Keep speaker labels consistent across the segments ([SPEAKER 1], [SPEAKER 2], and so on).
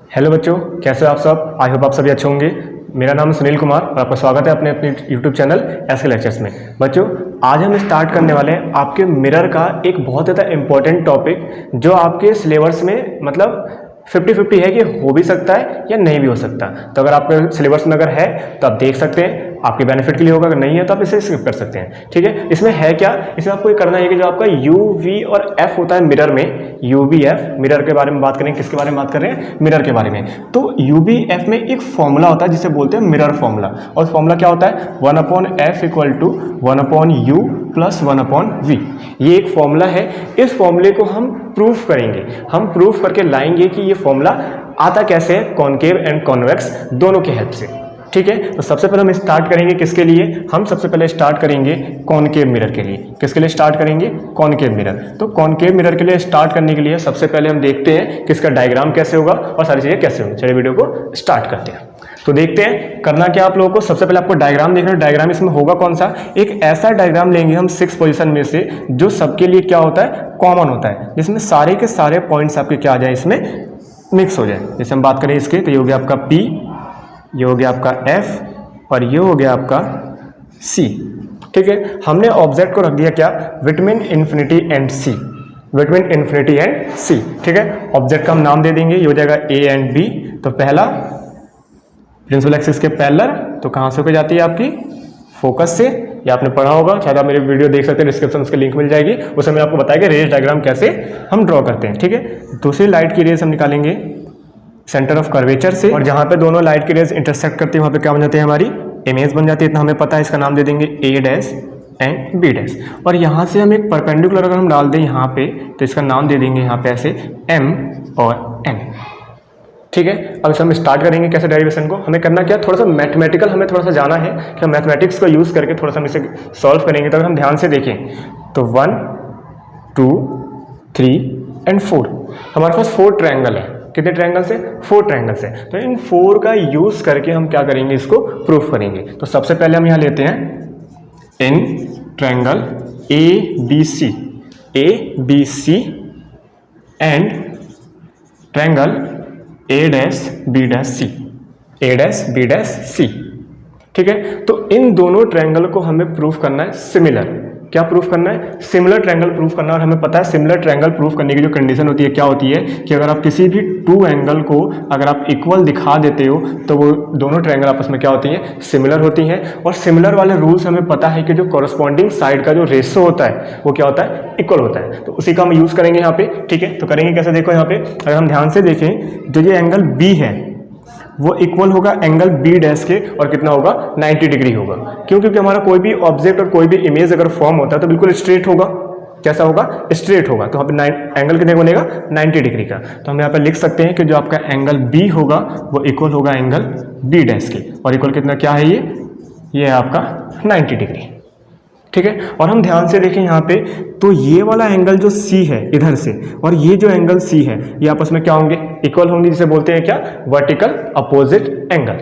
[SPEAKER 1] Hello बच्चों, कैसे हो आप सब। आई होप आप सभी अच्छे होंगे। मेरा नाम है सुनील कुमार और आपका स्वागत है अपने यूट्यूब चैनल एसके लेक्चर्स में। बच्चों, आज हम स्टार्ट करने वाले हैं आपके मिरर का एक बहुत ज़्यादा इम्पोर्टेंट टॉपिक, जो आपके सिलेबस में मतलब 50-50 है कि हो भी सकता है या नहीं भी हो सकता। तो अगर आपके सिलेबस में अगर है तो आप देख सकते हैं, आपके बेनिफिट के लिए होगा। अगर नहीं है तो आप इसे स्किप कर सकते हैं। ठीक है, इसमें है क्या, इसमें आपको ये करना है कि जो आपका यू वी और एफ होता है मिरर में, यू वी एफ मिरर के बारे में बात करें। किसके बारे में बात कर रहे हैं? मिरर के बारे में। तो यू वी एफ में एक फॉर्मूला होता है जिसे बोलते हैं मिरर फॉर्मूला। और फॉर्मूला क्या होता है? 1/f = 1/u + 1/v। ये एक फॉर्मूला है। इस फॉर्मूले को हम प्रूफ करेंगे, हम प्रूफ करके लाएंगे कि ये फॉर्मूला आता कैसे है, कॉनकेव एंड कॉन्वेक्स दोनों की हेल्प से। ठीक है, तो सबसे पहले हम स्टार्ट करेंगे किसके लिए? हम सबसे पहले स्टार्ट करेंगे कॉनकेव मिरर के लिए। किसके लिए स्टार्ट करेंगे? Concave mirror. तो कॉनकेव मिरर के लिए स्टार्ट करने के लिए सबसे पहले हम देखते हैं कि इसका डायग्राम कैसे होगा और सारी चीज़ें कैसे होंगी। चलिए वीडियो को स्टार्ट करते हैं। तो देखते हैं करना क्या आप लोगों को। सबसे पहले आपको डायग्राम देखना है। डायग्राम इसमें होगा कौन सा? एक ऐसा डायग्राम लेंगे हम 6 पोजीशन में से जो सबके लिए क्या होता है? कॉमन होता है, जिसमें सारे के सारे पॉइंट्स आपके क्या आ जाए, इसमें मिक्स हो जाए। जैसे हम बात करें इसके, तो ये हो गया आपका P, ये हो गया आपका F और ये हो गया आपका C। ठीक है, हमने ऑब्जेक्ट को रख दिया क्या? Between infinity and C, between infinity and C। ठीक है, ऑब्जेक्ट का हम नाम दे देंगे, ये हो जाएगा A एंड B। तो पहला प्रिंसिपल एक्सिस के पैरेलल, तो कहाँ से होकर जाती है आपकी? फोकस से। या आपने पढ़ा होगा, शायद आप मेरी वीडियो देख सकते हैं, डिस्क्रिप्शन उसके लिंक मिल जाएगी, उसमें मैं आपको बताएगा रेज डायग्राम कैसे हम ड्रॉ करते हैं। ठीक है, दूसरी लाइट की रेज हम निकालेंगे सेंटर ऑफ कर्वेचर से, और जहाँ पे दोनों लाइट की रेज इंटरसेक्ट करती है वहाँ पे क्या बन जाती है? हमारी इमेज बन जाती है। इतना हमें पता है। इसका नाम दे देंगे A' एंड B'। और यहाँ से हम एक परपेंडिकुलर अगर हम डाल दें यहाँ पे, तो इसका नाम दे देंगे यहाँ पे ऐसे M और N। ठीक है, अब इसे हम स्टार्ट करेंगे कैसे डेरिवेशन को। हमें करना क्या? थोड़ा सा मैथमेटिकल हमें थोड़ा सा जाना है कि हम मैथमेटिक्स को यूज़ करके थोड़ा सा हम इसे सॉल्व करेंगे। तो अगर हम ध्यान से देखें तो 1 2 3 एंड 4 हमारे पास 4 ट्रायंगल है। कितने ट्रायंगल से? 4 ट्रायंगल से। तो इन 4 का यूज़ करके हम क्या करेंगे? इसको प्रूफ करेंगे। तो सबसे पहले हम यहाँ लेते हैं in triangle ABC and triangle A', B', C। ठीक है, तो इन दोनों ट्रायंगल को हमें प्रूफ करना है सिमिलर। क्या प्रूफ करना है? सिमिलर ट्रायंगल प्रूफ करना। और हमें पता है सिमिलर ट्रायंगल प्रूफ करने की जो कंडीशन होती है क्या होती है कि अगर आप किसी भी 2 एंगल को अगर आप इक्वल दिखा देते हो तो वो दोनों ट्रायंगल आपस में क्या होती हैं? सिमिलर होती हैं। और सिमिलर वाले रूल्स हमें पता है कि जो कॉरस्पॉन्डिंग साइड का जो रेशो होता है वो क्या होता है? इक्वल होता है। तो उसी का हम यूज़ करेंगे यहाँ पे। ठीक है, तो करेंगे कैसे? देखो यहाँ पे अगर हम ध्यान से देखें, जो ये एंगल B है वो इक्वल होगा एंगल B' के, और कितना होगा? 90 डिग्री होगा। क्यों? क्योंकि हमारा कोई भी ऑब्जेक्ट और कोई भी इमेज अगर फॉर्म होता है तो बिल्कुल स्ट्रेट होगा। कैसा होगा? स्ट्रेट होगा। तो यहाँ पे एंगल कितने बनेगा? 90 डिग्री का। तो हम यहाँ पे लिख सकते हैं कि जो आपका एंगल B होगा वो इक्वल होगा एंगल B' के, और इक्वल कितना क्या है? ये है आपका 90 डिग्री। ठीक है, और हम ध्यान से देखें यहाँ पे, तो ये वाला एंगल जो C है इधर से, और ये जो एंगल C है, ये आपस में क्या होंगे? इक्वल होंगे, जिसे बोलते हैं क्या? Vertical opposite angle.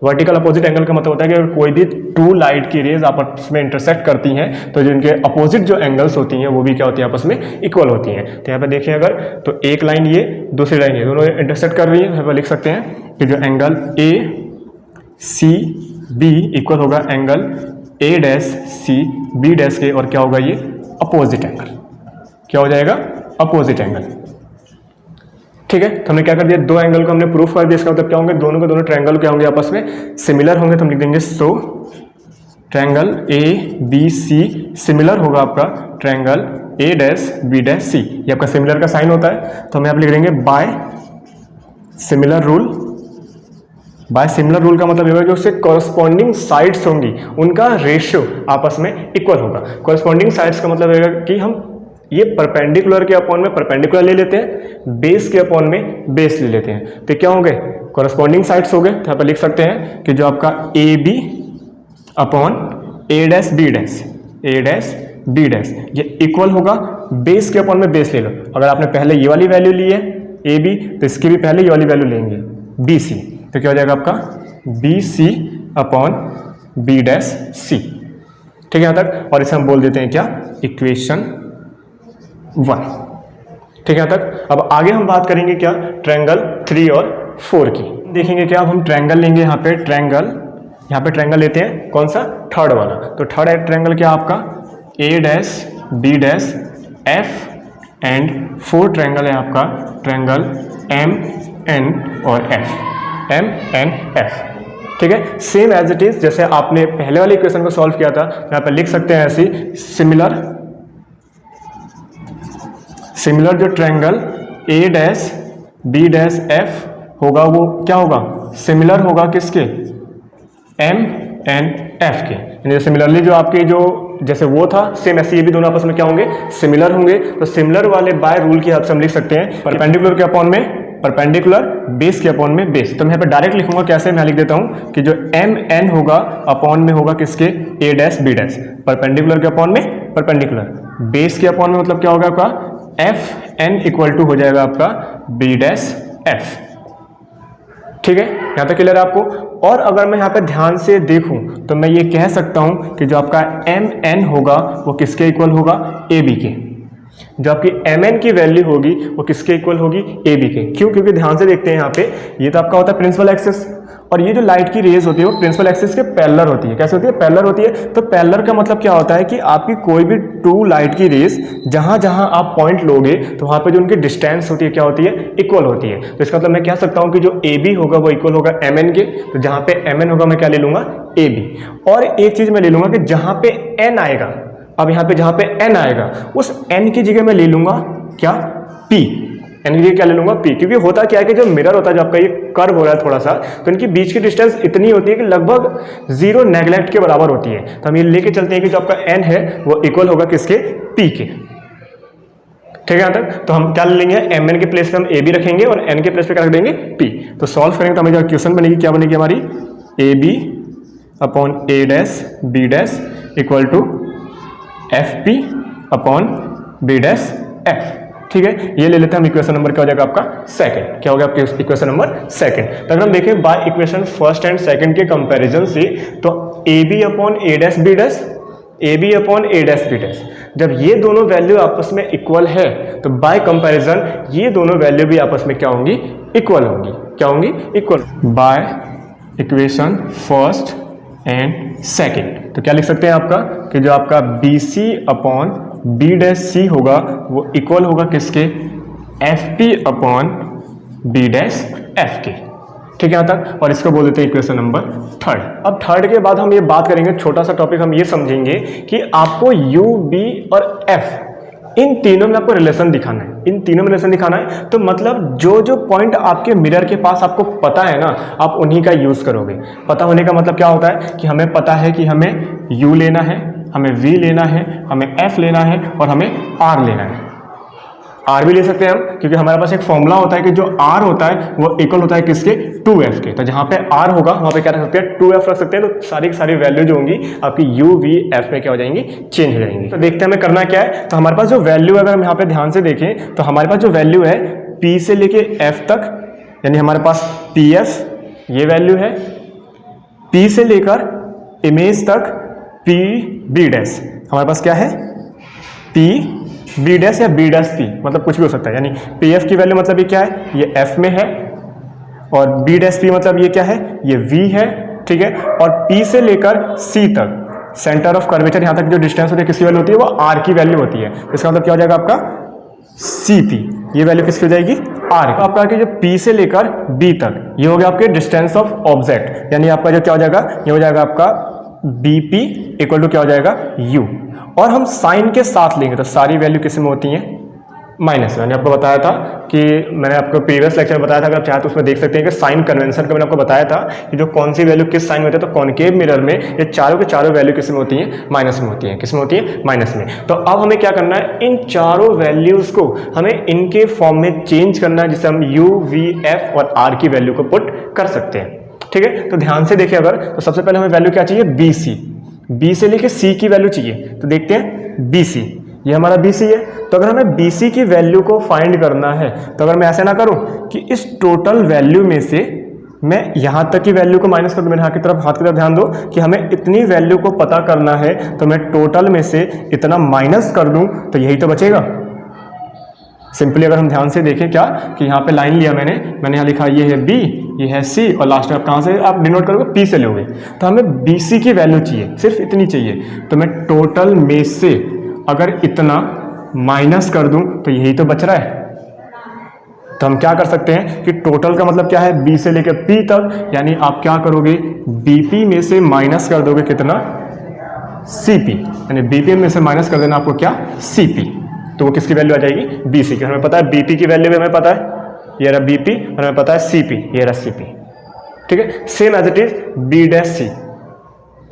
[SPEAKER 1] Vertical opposite angle का मतलब होता है कि अगर कोई भी 2 लाइट की रेज आपस में इंटरसेक्ट करती हैं तो जिनके अपोजिट जो एंगल्स होती हैं वो भी क्या होती है? आपस में इक्वल होती हैं। तो यहाँ पे देखें अगर, तो एक लाइन ये, दूसरी लाइन ये, दोनों इंटरसेक्ट कर रही है। यहाँ पर लिख सकते हैं कि जो एंगल ACB इक्वल होगा एंगल A'CB' के, और क्या होगा? ये अपोजिट एंगल। क्या हो जाएगा? Opposite angle. ठीक है, तो हमने क्या कर दिया? 2 एंगल को हमने प्रूफ कर दिया। इसका मतलब क्या होंगे? दोनों के दोनों ट्रायंगल क्या होंगे? आपस में सिमिलर होंगे। तो हम लिख देंगे सो ट्रायंगल ABC सिमिलर होगा आपका ट्रायंगल A', B', C। ये आपका सिमिलर का साइन होता है। तो हम यहाँ पे लिख देंगे by similar rule. By similar rule का मतलब ये होगा कि उससे कॉरस्पॉन्डिंग साइड्स होंगी, उनका रेशियो आपस में इक्वल होगा। कॉरस्पॉन्डिंग साइड्स का मतलब है कि हम ये परपेंडिकुलर के अपॉन में परपेंडिकुलर ले लेते हैं, बेस के अपॉन में बेस ले लेते हैं। तो क्या होंगे? कॉरस्पॉन्डिंग साइड्स हो गए। तो यहाँ पर लिख सकते हैं कि जो आपका AB अपॉन A', B', ये इक्वल होगा बेस के अपॉन में बेस ले लो। अगर आपने पहले ये वाली वैल्यू ली है AB, तो इसकी भी पहले ये वाली वैल्यू लेंगे BC। तो क्या हो जाएगा आपका? BC अपॉन B', ठीक है यहाँ तक। और इसे हम बोल देते हैं क्या? इक्वेशन 1। ठीक है यहाँ तक। अब आगे हम बात करेंगे क्या? ट्रायंगल 3 और 4 की। देखेंगे क्या, अब हम ट्रायंगल लेंगे यहाँ पे ट्रायंगल लेते हैं, कौन सा, थर्ड वाला। तो थर्ड ट्रायंगल क्या आपका, A dash B dash F and 4 triangle है आपका ट्रायंगल M N और F, M N F। ठीक है, सेम एज इट इज जैसे आपने पहले वाले इक्वेशन को सॉल्व किया था, यहाँ पे लिख सकते हैं ऐसी सिमिलर जो triangle A dash B dash F होगा वो क्या होगा, सिमिलर होगा किसके, M N F के। यानी सिमिलरली जो आपके जो जैसे वो था सेम ऐसे ये भी दोनों आपस में क्या होंगे, सिमिलर होंगे। तो सिमिलर वाले बाय रूल की हेल्प से हम लिख सकते हैं परपेंडिकुलर के अपॉन में परपेंडिकुलर, बेस के अपॉन में बेस। तो मैं यहाँ पे डायरेक्ट लिखूंगा, कैसे मैं लिख देता हूँ कि जो एम एन होगा अपॉन में होगा किसके, ए डैश बी डैश, परपेंडिकुलर के अपॉन में परपेंडिकुलर, बेस के अपॉन में मतलब क्या होगा आपका एफ एन इक्वल टू हो जाएगा आपका बी डैश एफ। ठीक है, यहाँ तक क्लियर है आपको। और अगर मैं यहाँ पे ध्यान से देखूं तो मैं ये कह सकता हूँ कि जो आपका एम एन होगा वो किसके इक्वल होगा, ए बी के। जो आपकी एम एन की वैल्यू होगी वो किसके इक्वल होगी, ए बी के। क्यों, क्योंकि ध्यान से देखते हैं यहाँ पे ये तो आपका होता है प्रिंसिपल एक्सिस, और ये जो लाइट की रेज होती है वो प्रिंसिपल एक्सिस के पैरेलल होती है। कैसे होती है, पैरेलल होती है। तो पैरेलल का मतलब क्या होता है कि आपकी कोई भी टू लाइट की रेज जहां जहां आप पॉइंट लोगे तो वहां पे जो उनकी डिस्टेंस होती है क्या होती है, इक्वल होती है। तो इसका मतलब मैं कह सकता हूं कि जो ए बी होगा वो इक्वल होगा एम एन के। तो जहां पे एम एन होगा मैं क्या ले लूंगा, ए बी। और एक चीज मैं ले लूंगा कि जहां पे एन आएगा, अब यहाँ पे जहां पे n आएगा उस n की जगह मैं ले लूंगा क्या, p। n की जगह क्या ले लूंगा, p। क्योंकि होता क्या है कि जो मिरर होता है, जो आपका ये कर्व हो रहा है थोड़ा सा, तो इनकी बीच की डिस्टेंस इतनी होती है कि लगभग 0 नेगलेक्ट के बराबर होती है। तो हम ये लेके चलते हैं कि जो आपका n है वो इक्वल होगा किसके, p के। ठीक है, यहाँ तक। तो हम क्या ले लेंगे, एम एन के प्लेस पे हम ए बी रखेंगे और एन के प्लेस पे क्या रख देंगे, p। तो सॉल्व करेंगे तो हमें जो इक्वेशन बनेगी क्या बनेगी हमारी, A B upon A dash B dash equal to F P upon B dash F. ठीक है, ये ले लेते हैं हम। इक्वेशन नंबर क्या हो जाएगा आपका, सेकंड। क्या हो गया आपके इक्वेशन नंबर सेकंड। तो अगर हम देखें by equation first and second के कंपैरिजन से, तो A B upon A dash B dash, A B upon A dash B dash, जब ये दोनों वैल्यू आपस में इक्वल है तो बाय कंपैरिजन ये दोनों वैल्यू भी आपस में क्या होंगी, इक्वल होंगी। क्या होंगी, equal. By equation first and second तो क्या लिख सकते हैं आपका कि जो आपका B C upon B dash C होगा वो इक्वल होगा किसके, F P upon B dash F के। ठीक है यहाँ तक। और इसको बोल देते हैं इक्वेशन नंबर थर्ड। अब थर्ड के बाद हम ये बात करेंगे, छोटा सा टॉपिक हम ये समझेंगे कि आपको यू बी और एफ इन तीनों में आपको रिलेशन दिखाना है। इन तीनों में रिलेशन दिखाना है तो मतलब जो जो पॉइंट आपके मिरर के पास आपको पता है ना, आप उन्हीं का यूज करोगे। पता होने का मतलब क्या होता है कि हमें पता है कि हमें u लेना है, हमें v लेना है, हमें f लेना है और हमें r लेना है। r भी ले सकते हैं हम, क्योंकि हमारे पास एक फॉर्मूला होता है कि जो r होता है वो इक्वल होता है किसके, 2f के। तो जहां पे r होगा वहां पे क्या रख सकते हैं, 2f रख सकते हैं। तो सारी की सारी वैल्यू जो होंगी आपकी u v f में क्या हो जाएंगी, चेंज हो जाएंगी। तो देखते हैं हमें करना क्या है। तो हमारे पास जो वैल्यू है, अगर हम यहाँ पे ध्यान से देखें तो हमारे पास जो वैल्यू है p से लेके f तक, यानी हमारे पास pf ये वैल्यू है, p से लेकर इमेज तक p b डैश हमारे पास क्या है, p बी डैश या बी डैश पी, मतलब कुछ भी हो सकता है। यानी पी एफ की वैल्यू मतलब ये क्या है, ये एफ में है, और बी डैश पी मतलब ये क्या है, ये वी है। ठीक है, और पी से लेकर सी तक सेंटर ऑफ कर्वेचर यहाँ तक जो डिस्टेंस होती है किसकी वैल्यू होती है, वो आर की वैल्यू होती है। इसका मतलब क्या हो जाएगा आपका सी पी, ये वैल्यू किसकी हो जाएगी, आर। तो आपका जो पी से लेकर बी तक ये हो गया आपके डिस्टेंस ऑफ ऑब्जेक्ट, यानी आपका जो क्या हो जाएगा, ये हो जाएगा आपका बी पी इक्वल टू क्या हो जाएगा, यू। और हम साइन के साथ लेंगे तो सारी वैल्यू किस में होती हैं, माइनस में। मैंने आपको बताया था कि मैंने आपको प्रीवियस लेक्चर में बताया था, अगर आप चाहे तो उसमें देख सकते हैं कि साइन कन्वेंशन का मैंने आपको बताया था कि जो कौन सी वैल्यू किस साइन में होती है। तो कॉनकेव मिरर में ये चारों के चारों वैल्यू किस में होती हैं, माइनस में होती हैं। किस में होती है, माइनस में। तो अब हमें क्या करना है, इन चारों वैल्यूज को हमें इनके फॉर्म में चेंज करना है, जिससे हम यू वी एफ और आर की वैल्यू को पुट कर सकते हैं। ठीक है, तो ध्यान से देखिए अगर, तो सबसे पहले हमें वैल्यू क्या चाहिए, बी सी। बी से लेके सी की वैल्यू चाहिए, तो देखते हैं बी सी, ये हमारा बी सी है। तो अगर हमें बी सी की वैल्यू को फाइंड करना है तो अगर मैं ऐसे ना करूं कि इस टोटल वैल्यू में से मैं यहां तक की वैल्यू को माइनस कर दूं, मेरे हाथ की तरफ ध्यान दो कि हमें इतनी वैल्यू को पता करना है, तो मैं टोटल में से इतना माइनस कर दूं तो यही तो बचेगा। सिंपली अगर हम ध्यान से देखें क्या कि यहाँ पे लाइन लिया मैंने यहाँ लिखा ये है बी, ये है सी, और लास्ट में आप कहाँ से आप डिनोट करोगे, पी से लोगे। तो हमें बी सी की वैल्यू चाहिए, सिर्फ इतनी चाहिए। तो मैं टोटल में से अगर इतना माइनस कर दूं तो यही तो बच रहा है। तो हम क्या कर सकते हैं कि टोटल का मतलब क्या है, बी से लेकर पी तक, यानी आप क्या करोगे, बीपी में से माइनस कर दोगे कितना, सीपी, यानी बीपी में से माइनस कर देना आपको क्या, सीपी। तो वो किसकी वैल्यू आ जाएगी, बीसी की। हमें पता है बीपी की वैल्यू भी हमें पता है, ये रहा बीपी, और हमें पता है सीपी, ये रहा सीपी। ठीक है, same as it is B dash C,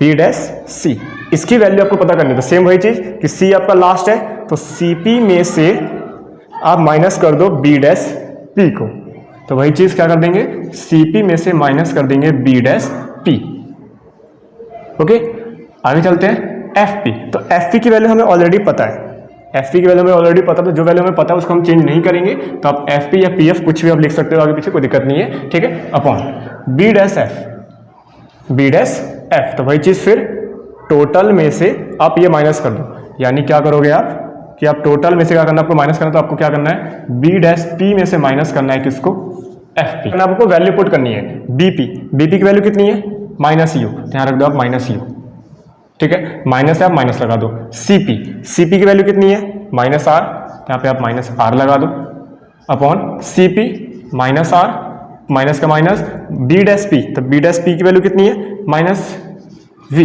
[SPEAKER 1] B dash C, इसकी वैल्यू आपको पता करनी है। तो सेम वही चीज कि सी आपका लास्ट है, तो सीपी में से आप माइनस कर दो बी डैश पी को। तो वही चीज क्या कर देंगे, सीपी में से माइनस कर देंगे बी डैश पी। ओके, आगे चलते हैं एफ पी। तो एफ पी की वैल्यू हमें ऑलरेडी पता है, एफ पी की वैल्यू हमें ऑलरेडी पता, तो जो वैल्यू हमें पता है उसको हम चेंज नहीं करेंगे। तो आप एफ पी या पी एफ कुछ भी आप लिख सकते हो आगे पीछे, कोई दिक्कत नहीं है। ठीक है, upon B dash F, B dash F. तो वही चीज फिर टोटल में से आप ये माइनस कर दो, यानी क्या करोगे आप कि आप टोटल में से क्या करना है, आपको माइनस करना है। तो आपको क्या करना है, बी डैश पी में से माइनस करना है किसको, एफ पी। आपको वैल्यू पुट करनी है, बीपी, बीपी की वैल्यू कितनी है, माइनस यू, ध्यान रख दो आप माइनस यू। ठीक है, माइनस है आप माइनस लगा दो। सीपी, सीपी की वैल्यू कितनी है, माइनस आर, यहाँ पे आप माइनस आर लगा दो, upon CP minus R, minus का माइनस, बी डैश पी, तो बी डैश पी की वैल्यू कितनी है, माइनस वी।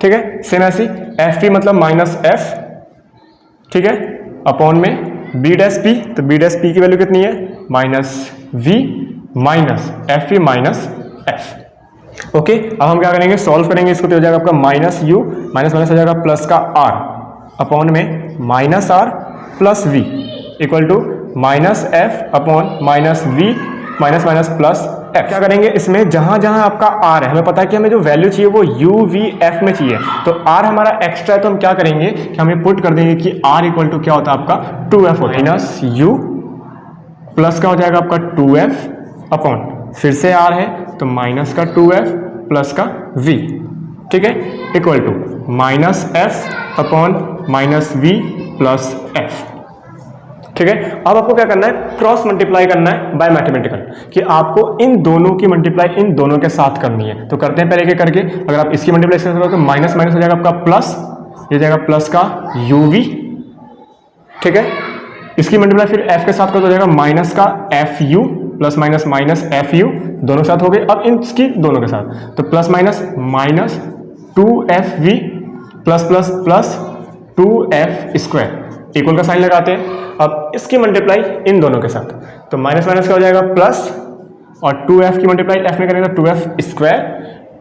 [SPEAKER 1] ठीक है, सेम ऐसी एफ पी मतलब माइनस एफ, ठीक है, अपॉन में बी डैश पी, तो बी डैश पी की वैल्यू कितनी है, minus V minus F P minus F. Okay, अब हम क्या करेंगे, सॉल्व करेंगे इसको। तो हो जाएगा आपका माइनस यू, माइनस माइनस हो जाएगा प्लस का आर, अपॉन में minus R plus V equal to minus F upon minus V minus minus plus F. क्या करेंगे इसमें, जहां जहां आपका आर है, हमें पता है कि हमें जो वैल्यू चाहिए वो यू वी एफ में चाहिए। तो आर हमारा एक्स्ट्रा है, तो हम क्या करेंगे कि हम ये पुट कर देंगे कि आर इक्वल टू क्या होता है आपका 2f माइनस यू प्लस का हो जाएगा आपका 2f अपॉन, फिर से आर है तो माइनस का 2f प्लस का v। ठीक है, equal to minus F upon minus V plus F. ठीक है, अब आपको क्या करना है, क्रॉस मल्टीप्लाई करना है बाय मैथमेटिकल, कि आपको इन दोनों की मल्टीप्लाई इन दोनों के साथ करनी है। तो करते हैं पहले के करके, अगर आप इसकी मल्टीप्लाई करोगे तो माइनस माइनस हो जाएगा आपका प्लस, ये जाएगा प्लस का uv। ठीक है, इसकी मल्टीप्लाई फिर f के साथ कर, तो जाएगा माइनस का fu plus minus minus fu, दोनों साथ हो गए। अब इसकी दोनों के साथ, तो plus minus minus 2fv plus plus plus 2f square, equal का साइन लगाते हैं। अब इसकी मल्टीप्लाई इन दोनों के साथ, तो माइनस माइनस का हो जाएगा प्लस, और 2f की मल्टीप्लाई f में करेंगे तो 2f square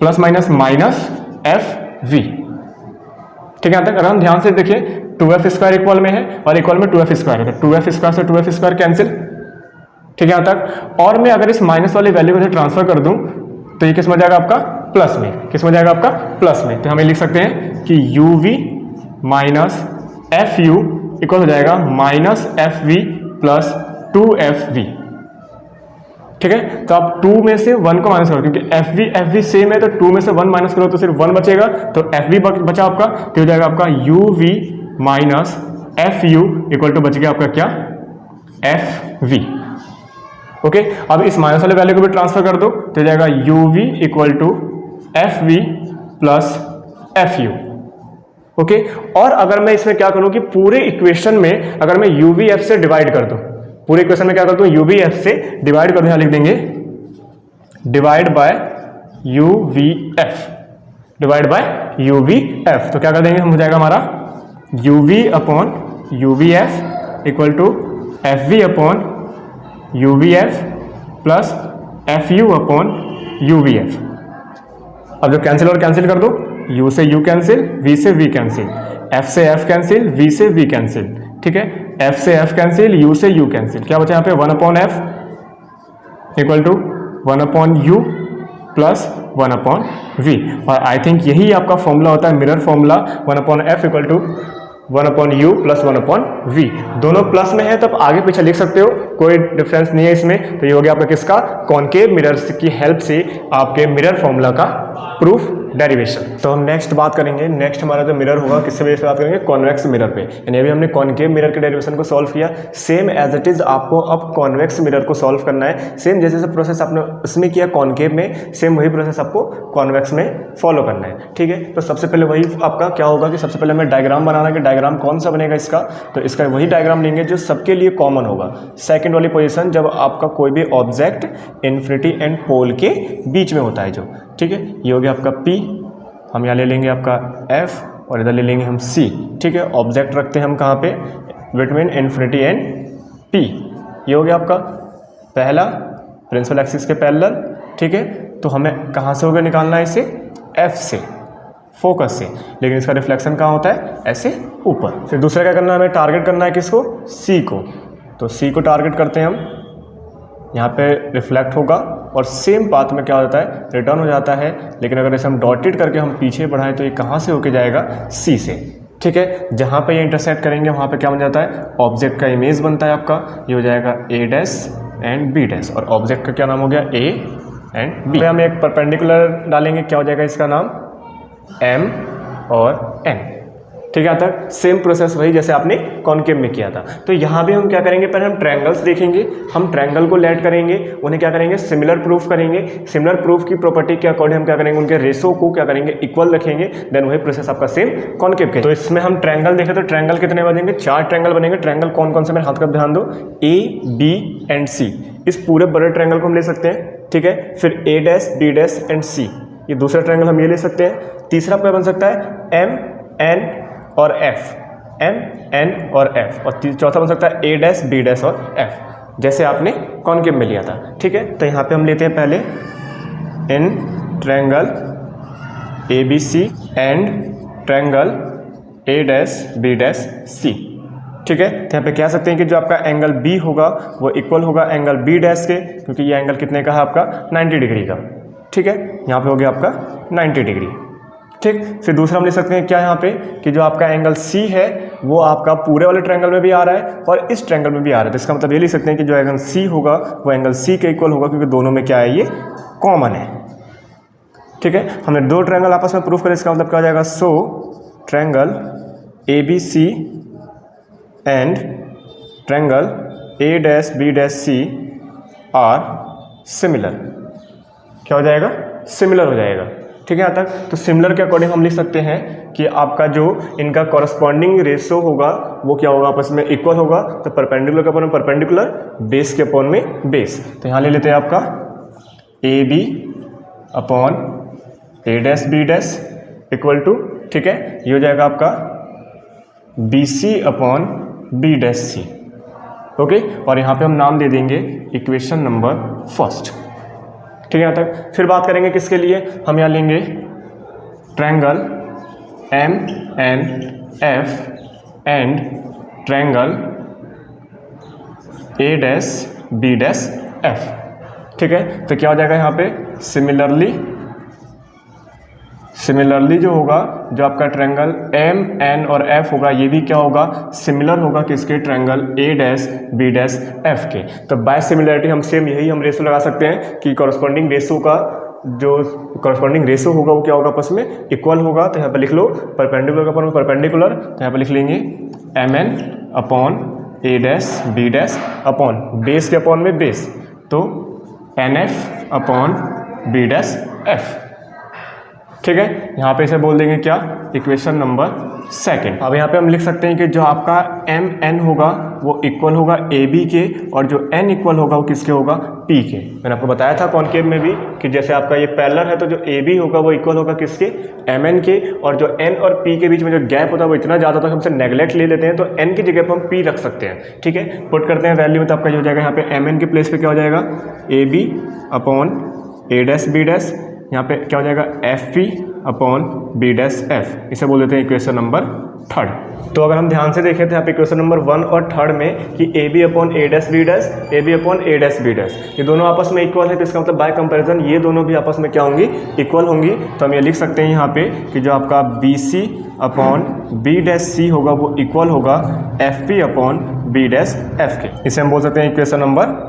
[SPEAKER 1] plus minus minus F V. ठीक है, यहाँ तक अगर हम ध्यान से देखिए 2f स्क्वायर इक्वल में है और इक्वल में 2f स्क्वायर है, तो 2f स्क्वायर से 2f स्क्वायर कैंसिल। ठीक है, यहाँ तक। और मैं अगर इस माइनस वाली वैल्यू को ट्रांसफर कर दूं तो ये किस में जाएगा आपका प्लस में, किस में जाएगा आपका प्लस में। तो हमें लिख सकते हैं कि U V minus F U equal हो जाएगा minus F v plus 2fv। ठीक है, तो आप 2 में से 1 को माइनस करो, क्योंकि एफ वी सेम है, तो 2 में से 1 माइनस करो तो सिर्फ 1 बचेगा, तो एफ वी बचा आपका, तो हो जाएगा आपका U V minus F U equal to बच गया आपका क्या, एफ वी। ओके, अब इस माइनस वाले वैल्यू को भी ट्रांसफर कर दो, तो हो जाएगा u v equal to f v plus f u. Okay, और अगर मैं इसमें क्या करूं कि पूरे इक्वेशन में अगर मैं यू वी एफ से डिवाइड कर दूं, पूरे इक्वेशन में क्या कर दूं, यू वी एफ से डिवाइड कर दूं, यहां लिख देंगे divide by u v f, divide by u v f. तो क्या कर देंगे हम, हो जाएगा हमारा u v upon u v f equal to f v upon u v f plus f u upon u v f. अब जो कैंसिल और कैंसिल कर दो, u से u कैंसिल, v से v कैंसिल, f से f कैंसिल, v से v cancel. ठीक है, f से f कैंसिल, u से u कैंसिल, क्या बचा यहाँ पे 1 upon f equal to 1 upon u plus 1 upon v। और आई थिंक यही आपका फॉर्मूला होता है, mirror formula, 1 upon f equal to 1 upon u plus 1 upon v। दोनों प्लस में है तो आप आगे पीछे लिख सकते हो, कोई डिफरेंस नहीं है इसमें। तो ये हो गया आपका किसका, कॉनकेव मिरर की हेल्प से आपके मिरर फॉर्मूला का प्रूफ डेरिवेशन। तो हम नेक्स्ट बात करेंगे, नेक्स्ट हमारा जो मिरर होगा किससे बेस पे बात करेंगे, कॉन्वेक्स मिरर पे। यानी अभी हमने कॉनकेव मिरर के डेरिवेशन को सॉल्व किया, सेम एज इट इज आपको अब कॉन्वेक्स मिरर को सॉल्व करना है। सेम जैसे जैसे प्रोसेस आपने उसमें किया कॉनकेव में, सेम वही प्रोसेस आपको कॉन्वेक्स में फॉलो करना है। ठीक है, तो सबसे पहले वही आपका क्या होगा कि सबसे पहले हमें डायग्राम बनाना है कि डायग्राम कौन सा बनेगा इसका, तो इसका वही डायग्राम लेंगे जो सबके लिए कॉमन होगा। सेकंड वाली पोजीशन जब आपका कोई भी ऑब्जेक्ट इन्फिनिटी एंड पोल के बीच में होता है जो, ठीक है, ये हो गया आपका P, हम यहाँ ले लेंगे आपका F और इधर ले लेंगे हम C। ठीक है, ऑब्जेक्ट रखते हैं हम कहाँ पे, बिटवीन इन्फिनिटी एंड P। ये हो गया आपका पहला प्रिंसिपल एक्सिस के पैरेलल। ठीक है, तो हमें कहाँ से होगा निकालना है इसे, F से, फोकस से, लेकिन इसका रिफ्लेक्शन कहाँ होता है, ऐसे ऊपर। फिर दूसरा क्या करना है, हमें टारगेट करना है किसको, C को, तो C को टारगेट करते हैं हम, यहाँ पे रिफ्लेक्ट होगा और सेम पाथ में क्या हो जाता है, रिटर्न हो जाता है। लेकिन अगर इसे हम डॉटेड करके हम पीछे बढ़ाएं तो ये कहाँ से होके जाएगा, C से। ठीक है, जहाँ पे ये इंटरसेक्ट करेंगे वहाँ पे क्या बन जाता है, ऑब्जेक्ट का इमेज बनता है आपका, ये हो जाएगा A' एंड B', और ऑब्जेक्ट का क्या नाम हो गया, A एंड B। हम एक परपेंडिकुलर डालेंगे, क्या हो जाएगा इसका नाम, M और N। ठीक है, तक सेम प्रोसेस वही जैसे आपने कॉनकेव में किया था। तो यहाँ भी हम क्या करेंगे, पहले हम ट्रायंगल्स देखेंगे, हम ट्रायंगल को लेट करेंगे, उन्हें क्या करेंगे, सिमिलर प्रूफ करेंगे। सिमिलर प्रूफ की प्रॉपर्टी के अकॉर्डिंग हम क्या करेंगे, उनके रेशो को क्या करेंगे, इक्वल रखेंगे, देन वही प्रोसेस आपका सेम कॉनकेव के। तो इसमें हम ट्रायंगल देखें तो ट्रायंगल कितने बनेंगे, 4 ट्रायंगल बनेंगे। ट्रायंगल कौन कौन से, मेरे हाथ का ध्यान दो, A, B एंड C। इस पूरे बड़े ट्रायंगल को हम ले सकते हैं। ठीक है, फिर A', B' एंड C, ये दूसरा ट्रायंगल हम ये ले सकते हैं। तीसरा क्या बन सकता है, M, N और F, M, N और F, और चौथा बन सकता है A', B' और F, जैसे आपने कॉनकेव में लिया था। ठीक है, तो यहाँ पे हम लेते हैं पहले in triangle ABC and triangle A', B' C। ठीक है, तो यहाँ पे कह सकते हैं कि जो आपका एंगल B होगा वो इक्वल होगा एंगल B' के, क्योंकि ये एंगल कितने का है आपका, 90 डिग्री का। ठीक है, यहाँ पे हो गया आपका 90 डिग्री। ठीक, फिर दूसरा हम ले सकते हैं क्या यहाँ पे, कि जो आपका एंगल C है वो आपका पूरे वाले ट्रायंगल में भी आ रहा है और इस ट्रायंगल में भी आ रहा है। तो इसका मतलब ये लिख सकते हैं कि जो एंगल C होगा वो एंगल C के इक्वल होगा, क्योंकि दोनों में क्या है, ये कॉमन है। ठीक है, हमने 2 ट्रायंगल आपस में प्रूफ करें, इसका मतलब क्या हो जाएगा, so triangle ABC and triangle A', B' C are similar. क्या हो जाएगा, सिमिलर हो जाएगा। ठीक है, यहाँ तक। तो सिमिलर के अकॉर्डिंग हम लिख सकते हैं कि आपका जो इनका कॉरस्पॉन्डिंग रेशो होगा वो क्या होगा, आपस में इक्वल होगा। तो परपेंडिकुलर के अपॉन में परपेंडिकुलर, बेस के अपॉन में बेस। तो यहाँ ले लेते हैं आपका AB upon A' B' equal to, ठीक है, ये हो जाएगा आपका BC अपॉन B'C। ओके, और यहाँ पे हम नाम दे देंगे इक्वेशन नंबर फर्स्ट। ठीक है, यहाँ तक। फिर बात करेंगे किसके लिए, हम यहाँ लेंगे triangle MNF and triangle A' B' F। ठीक है, तो क्या हो जाएगा यहाँ पे, सिमिलरली जो होगा, जो आपका ट्रायंगल MN और F होगा, ये भी क्या होगा, सिमिलर होगा किसके, ट्रायंगल A' B' F के। तो बाय सिमिलरिटी हम सेम यही हम रेशो लगा सकते हैं कि कॉरस्पॉन्डिंग रेशो का जो कॉरस्पॉन्डिंग रेशो होगा वो क्या होगा, आपस में इक्वल होगा। तो यहाँ पे लिख लो परपेंडिकुलर का अपॉन में परपेंडिकुलर, तो यहाँ पे लिख लेंगे MN upon A' B' upon base के अपॉन में बेस, तो NF अपॉन B' F। ठीक है, यहाँ पे इसे बोल देंगे क्या, इक्वेशन नंबर सेकंड। अब यहाँ पे हम लिख सकते हैं कि जो आपका MN होगा वो इक्वल होगा AB के, और जो N इक्वल होगा वो किसके होगा, P के। मैंने आपको बताया था कॉनकेव में भी कि जैसे आपका ये पैरेलल है तो जो AB होगा वो इक्वल होगा किसके, MN के, और जो N और P के बीच में जो गैप होता है वो इतना ज़्यादा होता है, हमसे नेगलेक्ट ले लेते हैं, तो N की जगह पर हम P रख सकते हैं। ठीक है, पुट करते हैं वैल्यू में, तो आपका ये हो जाएगा यहाँ पे MN के प्लेस पे क्या हो जाएगा, AB अपॉन A' B', यहाँ पे क्या हो जाएगा, FP अपॉन B', इसे बोल देते हैं इक्वेशन नंबर थर्ड। तो अगर हम ध्यान से देखें तो यहाँ पे इक्वेशन नंबर 1 और थर्ड में कि AB upon A' B', AB upon A' B', ये दोनों आपस में इक्वल है। तो इसका मतलब बाय कंपैरिजन ये दोनों भी आपस में क्या होंगी, इक्वल होंगी। तो हम ये लिख सकते हैं यहाँ पे कि जो आपका BC अपॉन B', होगा वो इक्वल होगा FP अपॉन B' F के। इसे हम बोल सकते हैं इक्वेशन नंबर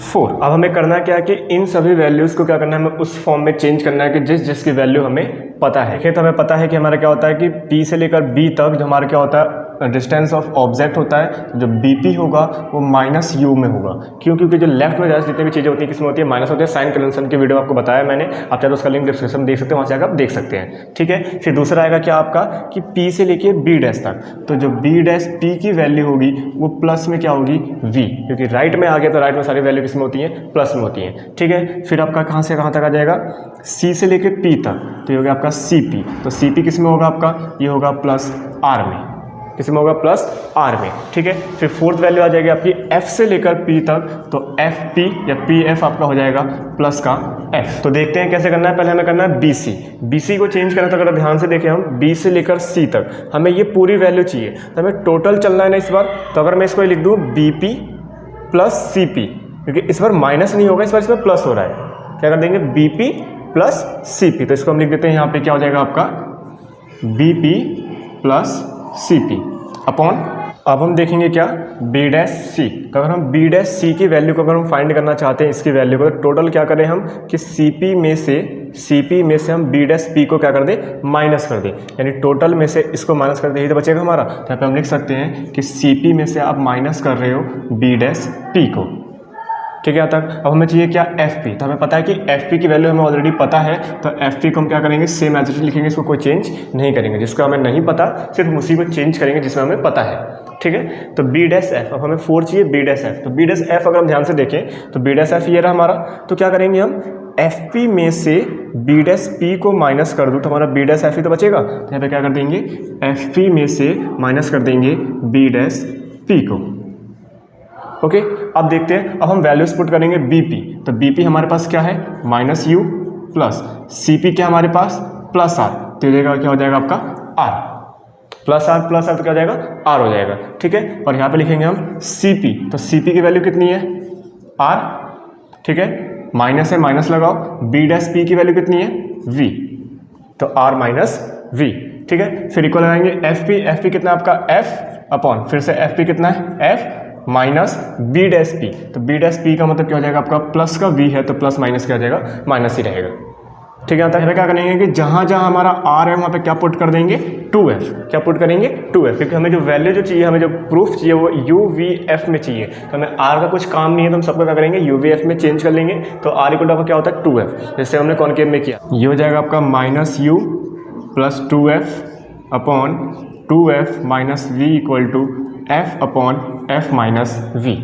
[SPEAKER 1] 4। अब हमें करना क्या है कि इन सभी वैल्यूज़ को क्या करना है, हमें उस फॉर्म में चेंज करना है कि जिसकी वैल्यू हमें पता है। देखिए तो हमें पता है कि हमारा क्या होता है कि P से लेकर B तक जो हमारा क्या होता है डिस्टेंस ऑफ ऑब्जेक्ट होता है, जो BP होगा वो -u में होगा। क्यों? क्योंकि जो लेफ्ट में ज़्यादा जितनी भी चीज़ें होती हैं किसमें होती है, माइनस होती है। साइन कन्वेंशन की वीडियो आपको बताया मैंने, आप चाहे तो उसका लिंक डिस्क्रिप्शन में देख सकते हैं, वहाँ से आकर आप देख सकते हैं। ठीक है, फिर दूसरा आएगा क्या आपका कि P से लेके B' तक, तो जो B' P की वैल्यू होगी वो प्लस में क्या होगी V, क्योंकि राइट में आ गया तो राइट में सारी वैल्यू किसमें होती है, प्लस में होती है। ठीक है, फिर आपका कहाँ से कहाँ तक आ जाएगा, C से लेके P तक, तो ये हो गया आपका CP। तो CP किस में होगा आपका, ये होगा प्लस R में, किसमें होगा, प्लस R में। ठीक है, फिर फोर्थ वैल्यू आ जाएगी आपकी F से लेकर P तक, तो FP या PF आपका हो जाएगा प्लस का F। तो देखते हैं कैसे करना है। पहले हमें करना है BC को चेंज करना, तो अगर ध्यान से देखें हम B से लेकर C तक हमें ये पूरी वैल्यू चाहिए, तो हमें टोटल चलना है ना इस बार। तो अगर मैं इसको लिख दूँ BP प्लस CP, क्योंकि इस बार माइनस नहीं होगा, इस बार इसमें प्लस हो रहा है, क्या कर देंगे BP प्लस CP। तो इसको हम लिख देते हैं यहाँ पे, क्या हो जाएगा आपका BP प्लस CP अपॉन, अब हम देखेंगे क्या, B'C। तो अगर हम B'C की वैल्यू को अगर हम फाइंड करना चाहते हैं, इसकी वैल्यू को, तो टोटल क्या करें हम कि CP में से हम B'P को क्या कर दें, माइनस कर दें, यानी टोटल में से इसको माइनस कर दें, यही तो बचेगा हमारा। तो यहाँ पे हम लिख सकते हैं कि CP में से आप माइनस कर रहे हो B'P को। ठीक है, यहाँ तक। अब हमें चाहिए क्या, FP। तो हमें पता है कि FP की वैल्यू हमें ऑलरेडी पता है, तो FP को हम क्या करेंगे, सेम एज इट इज लिखेंगे, इसको कोई चेंज नहीं करेंगे। जिसका हमें नहीं पता सिर्फ उसी को चेंज करेंगे जिसमें हमें पता है। ठीक है, तो B'F, अब हमें 4 चाहिए B'F। तो B'F अगर हम ध्यान से देखें तो B'F ये रहा हमारा। तो क्या करेंगे हम, FP में से B'P को माइनस कर दूँ तो हमारा B'F ही तो बचेगा। तो यहाँ पे क्या कर देंगे, FP में से माइनस कर देंगे B'P को। ओके, अब देखते हैं, अब हम वैल्यूज पुट करेंगे BP। तो BP हमारे पास क्या है, -u प्लस CP क्या हमारे पास, प्लस R। तो ये क्या हो जाएगा आपका R, प्लस R तो क्या हो जाएगा, R हो जाएगा। ठीक है, और यहाँ पे लिखेंगे हम CP। तो CP की वैल्यू कितनी है, R। ठीक है, माइनस है, माइनस लगाओ। B'P की वैल्यू कितनी है, V, तो R माइनस V। ठीक है, फिर इक्वल लगाएंगे FP कितना है आपका, F अपॉन, फिर से FP कितना है, F माइनस B'P। तो B'P का मतलब क्या हो जाएगा आपका, प्लस का V है तो प्लस माइनस क्या हो जाएगा, माइनस ही रहेगा। ठीक है, यहाँ पे क्या करेंगे कि जहाँ जहाँ हमारा R है वहाँ पे क्या पुट कर देंगे, 2F। क्या पुट करेंगे, 2F, क्योंकि हमें जो वैल्यू जो चाहिए, हमें जो प्रूफ चाहिए वो UVF में चाहिए। तो हमें R का कुछ काम नहीं है, तो हम सबको क्या करेंगे, UVF में चेंज कर लेंगे। तो R इक्वल टू क्या होता है, 2F, जैसे हमने कॉनकेव में किया। ये हो जाएगा आपका -u plus 2F upon 2F minus V equal to F upon F minus V।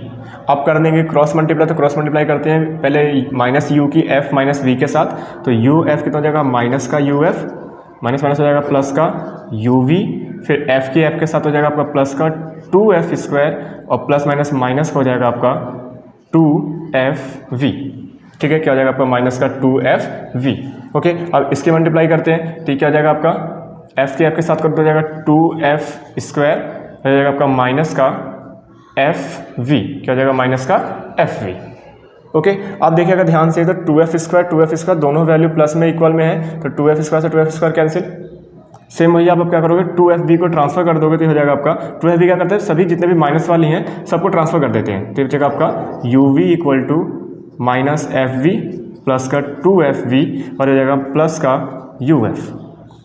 [SPEAKER 1] अब कर देंगे क्रॉस मल्टीप्लाई, तो क्रॉस मल्टीप्लाई करते हैं पहले -u की F माइनस V के साथ। तो UF कितना हो जाएगा, माइनस का UF, माइनस माइनस हो जाएगा प्लस का UV, फिर F के F के साथ हो जाएगा आपका प्लस का 2F स्क्वायर, और प्लस माइनस माइनस का हो जाएगा आपका 2FV। ठीक है, क्या हो जाएगा आपका, माइनस का 2FV। ओके, अब इसके मल्टीप्लाई करते हैं, तो क्या हो जाएगा आपका, F के F के साथ कर हो जाएगा 2F स्क्वायर, हो जाएगा आपका माइनस का FV, क्या हो जाएगा, माइनस का FV। ओके, अब देखिए अगर ध्यान से, तो 2F स्क्वायर दोनों वैल्यू प्लस में इक्वल में है, तो 2F स्क्वायर से 2F स्क्वायर कैंसिल। सेम वही आप क्या करोगे, 2FV को ट्रांसफर कर दोगे तो हो जाएगा आपका 2FV। क्या करते हैं, सभी जितने भी माइनस वाली हैं सबको ट्रांसफर कर देते हैं, तो ये बचेगा आपका UV equal to minus FV plus का 2FV, और हो जाएगा प्लस का UF।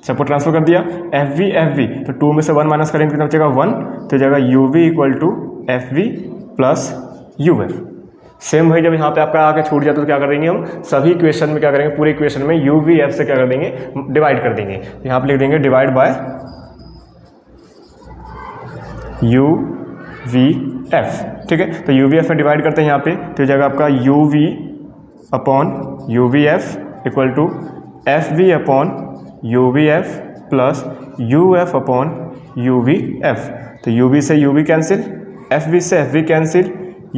[SPEAKER 1] सबको ट्रांसफर कर दिया, FV, तो 2 में से 1 माइनस करेंगे कितना बचेगा, 1। तो जाएगा UV equal to FV plus UF। Same वही जब यहाँ पे आपका आके छूट जाता है तो क्या कर देंगे हम, सभी इक्वेशन में क्या करेंगे, पूरे इक्वेशन में UVF से क्या कर देंगे, डिवाइड कर देंगे। यहाँ पे लिख देंगे डिवाइड बाय UVF। ठीक है, तो UVF में डिवाइड करते हैं यहाँ पे, तो जाएगा आपका UV upon UVF equal to FV upon UVF plus UF upon UVF। तो UV से UV कैंसिल, FV से FV कैंसिल,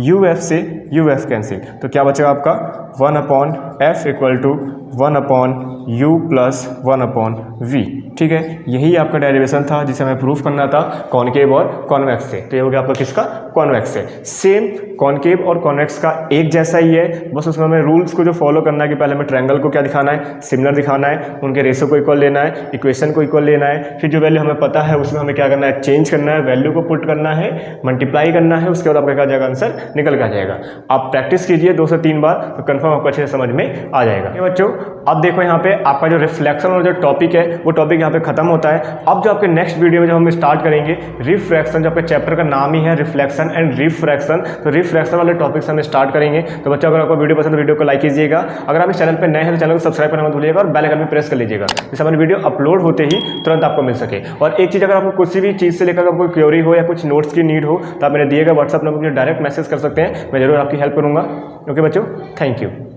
[SPEAKER 1] UF से UF कैंसिल, तो क्या बचेगा आपका 1 upon F equal to 1 upon U plus 1 upon V। ठीक है, यही आपका डेरिवेशन था जिसे हमें प्रूफ करना था कॉनकेव और कॉन्वेक्स से। तो ये हो गया आपका किसका, कॉन्वेक्स से। सेम कॉनकेव और कॉन्वेक्स का एक जैसा ही है, बस उसमें हमें रूल्स को जो फॉलो करना है कि पहले हमें ट्रायंगल को क्या दिखाना है, सिमिलर दिखाना है, उनके रेशो को इक्वल लेना है, इक्वेशन को इक्वल लेना है, फिर जो वैल्यू हमें पता है उसमें हमें क्या करना है, चेंज करना है, वैल्यू को पुट करना है, मल्टीप्लाई करना है, उसके बाद आपका क्या जाएगा, आंसर निकल कर जाएगा। आप प्रैक्टिस कीजिए 2 से 3 बार, तो कन्फर्म आपको अच्छे से समझ में आ जाएगा। बच्चों अब देखो यहाँ पे आपका जो रिफ्लेक्शन और जो टॉपिक है वो टॉपिक यहाँ पे खत्म होता है। अब जो आपके नेक्स्ट वीडियो में जब हम स्टार्ट करेंगे रिफ्रैक्शन, जो आपके चैप्टर का नाम ही है रिफ्लेक्शन एंड रिफ्रैक्शन, तो रिफ्रैक्शन वाले टॉपिक से हम स्टार्ट करेंगे। तो बच्चों अगर आपको वीडियो पसंद है वीडियो को लाइक कीजिएगा, अगर आप इस चैनल पर नए हैं तो चैनल को सब्सक्राइब करना मत भूलिएगा और बेल आइकन भी प्रेस कर लीजिएगा, जिससे हमारी वीडियो अपलोड होते ही तुरंत आपको मिल सके। और एक चीज़, अगर आपको किसी भी चीज़ से लेकर कोई क्वेरी हो या कुछ नोट्स की नीड हो तो आप मेरे दिए गए व्हाट्सएप नंबर पर डायरेक्ट मैसेज कर सकते हैं, मैं जरूर आपकी हेल्प करूँगा। ओके बच्चों, थैंक यू।